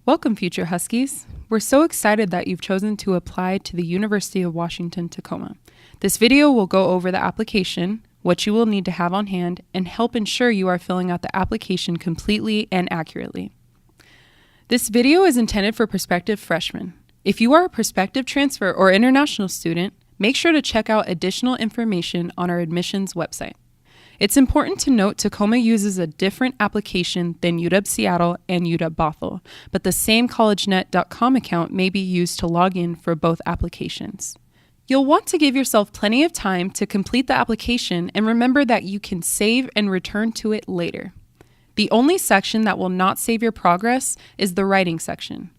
Welcome, future Huskies. We're so excited that you've chosen to apply to the University of Washington, Tacoma. This video will go over the application, what you will need to have on hand, and help ensure you are filling out the application completely and accurately. This video is intended for prospective freshmen. If you are a prospective transfer or international student, make sure to check out additional information on our admissions website. It's important to note Tacoma uses a different application than UW-Seattle and UW-Bothell, but the same collegenet.com account may be used to log in for both applications. You'll want to give yourself plenty of time to complete the application and remember that you can save and return to it later. The only section that will not save your progress is the writing section.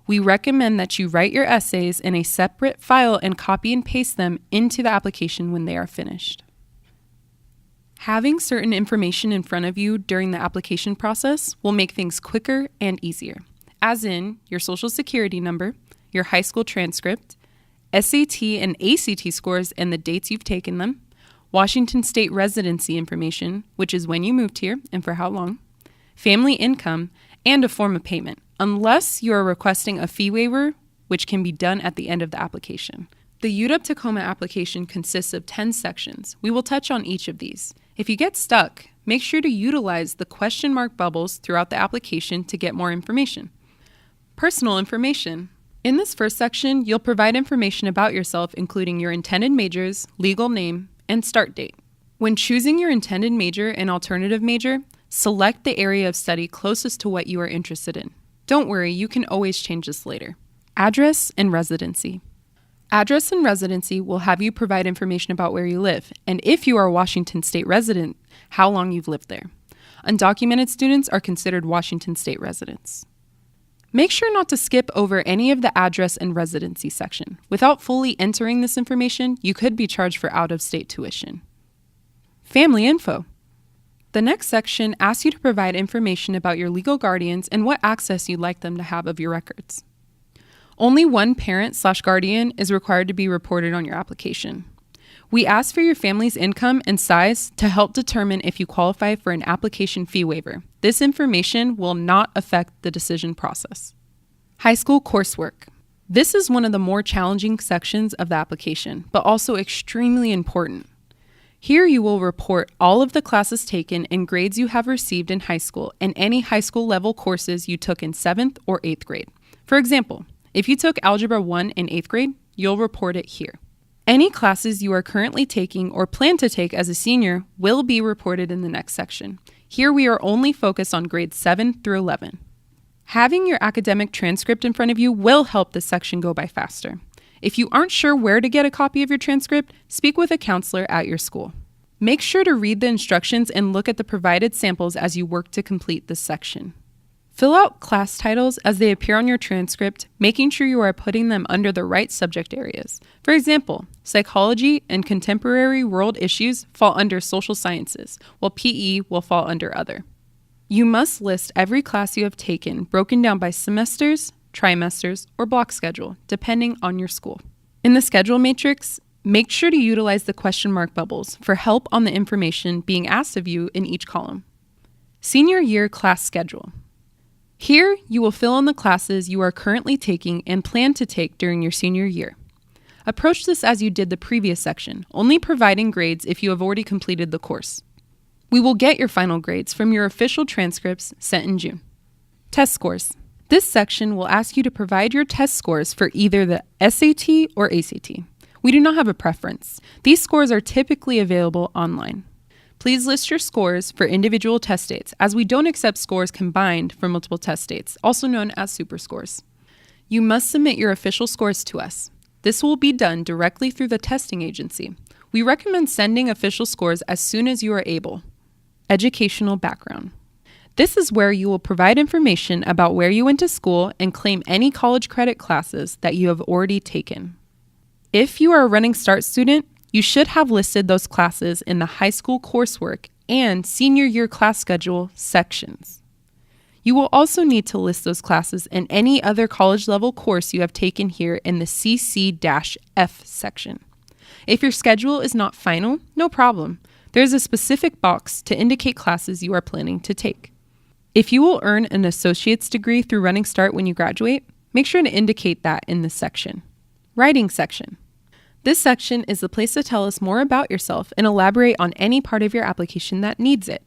We recommend that you write your essays in a separate file and copy and paste them into the application when they are finished. Having certain information in front of you during the application process will make things quicker and easier, as in your social security number, your high school transcript, SAT and ACT scores and the dates you've taken them, Washington State residency information, which is when you moved here and for how long, family income, and a form of payment, unless you are requesting a fee waiver, which can be done at the end of the application. The UW-Tacoma application consists of 10 sections. We will touch on each of these. If you get stuck, make sure to utilize the question mark bubbles throughout the application to get more information. Personal information. In this first section, you'll provide information about yourself, including your intended majors, legal name, and start date. When choosing your intended major and alternative major, select the area of study closest to what you are interested in. Don't worry, you can always change this later. Address and residency. Address and residency will have you provide information about where you live, and if you are a Washington State resident, how long you've lived there. Undocumented students are considered Washington State residents. Make sure not to skip over any of the address and residency section. Without fully entering this information, you could be charged for out-of-state tuition. Family info. The next section asks you to provide information about your legal guardians and what access you'd like them to have of your records. Only one parent/guardian is required to be reported on your application. We ask for your family's income and size to help determine if you qualify for an application fee waiver. This information will not affect the decision process. High school coursework. This is one of the more challenging sections of the application, but also extremely important. Here you will report all of the classes taken and grades you have received in high school and any high school level courses you took in 7th or 8th grade. For example, if you took Algebra 1 in 8th grade, you'll report it here. Any classes you are currently taking or plan to take as a senior will be reported in the next section. Here we are only focused on grades 7 through 11. Having your academic transcript in front of you will help this section go by faster. If you aren't sure where to get a copy of your transcript, speak with a counselor at your school. Make sure to read the instructions and look at the provided samples as you work to complete this section. Fill out class titles as they appear on your transcript, making sure you are putting them under the right subject areas. For example, psychology and contemporary world issues fall under social sciences, while PE will fall under other. You must list every class you have taken, broken down by semesters, trimesters, or block schedule, depending on your school. In the schedule matrix, make sure to utilize the question mark bubbles for help on the information being asked of you in each column. Senior year class schedule. Here, you will fill in the classes you are currently taking and plan to take during your senior year. Approach this as you did the previous section, only providing grades if you have already completed the course. We will get your final grades from your official transcripts sent in June. Test scores. This section will ask you to provide your test scores for either the SAT or ACT. We do not have a preference. These scores are typically available online. Please list your scores for individual test dates, as we don't accept scores combined for multiple test dates, also known as super scores. You must submit your official scores to us. This will be done directly through the testing agency. We recommend sending official scores as soon as you are able. Educational background. This is where you will provide information about where you went to school and claim any college credit classes that you have already taken. If you are a running start student, you should have listed those classes in the high school coursework and senior year class schedule sections. You will also need to list those classes and any other college level course you have taken here in the CC-F section. If your schedule is not final, no problem. There's a specific box to indicate classes you are planning to take. If you will earn an associate's degree through Running Start when you graduate, make sure to indicate that in this section. Writing section. This section is the place to tell us more about yourself and elaborate on any part of your application that needs it.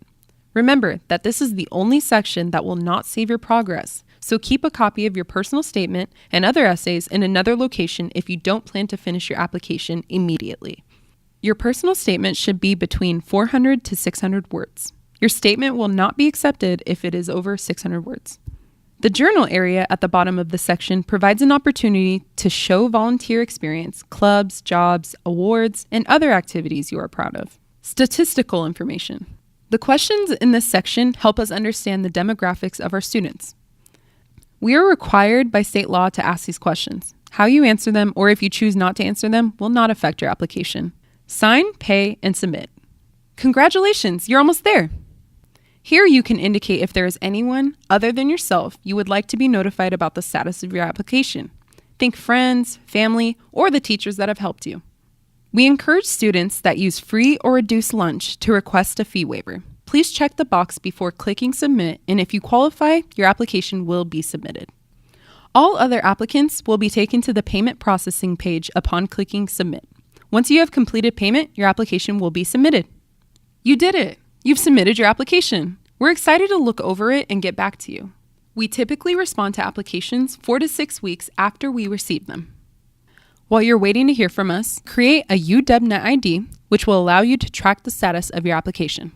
Remember that this is the only section that will not save your progress, so keep a copy of your personal statement and other essays in another location if you don't plan to finish your application immediately. Your personal statement should be between 400 to 600 words. Your statement will not be accepted if it is over 600 words. The journal area at the bottom of the section provides an opportunity to show volunteer experience, clubs, jobs, awards, and other activities you are proud of. Statistical information. The questions in this section help us understand the demographics of our students. We are required by state law to ask these questions. How you answer them, or if you choose not to answer them, will not affect your application. Sign, pay, and submit. Congratulations, you're almost there. Here you can indicate if there is anyone other than yourself you would like to be notified about the status of your application. Think friends, family, or the teachers that have helped you. We encourage students that use free or reduced lunch to request a fee waiver. Please check the box before clicking submit, and if you qualify, your application will be submitted. All other applicants will be taken to the payment processing page upon clicking submit. Once you have completed payment, your application will be submitted. You did it! You've submitted your application. We're excited to look over it and get back to you. We typically respond to applications 4 to 6 weeks after we receive them. While you're waiting to hear from us, create a UW-Net ID, which will allow you to track the status of your application.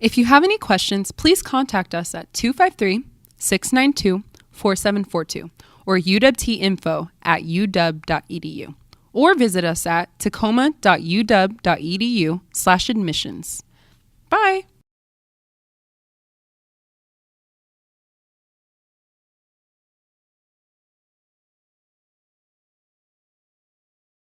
If you have any questions, please contact us at 253-692-4742 or uwtinfo@uw.edu, or visit us at tacoma.uw.edu/admissions. Bye!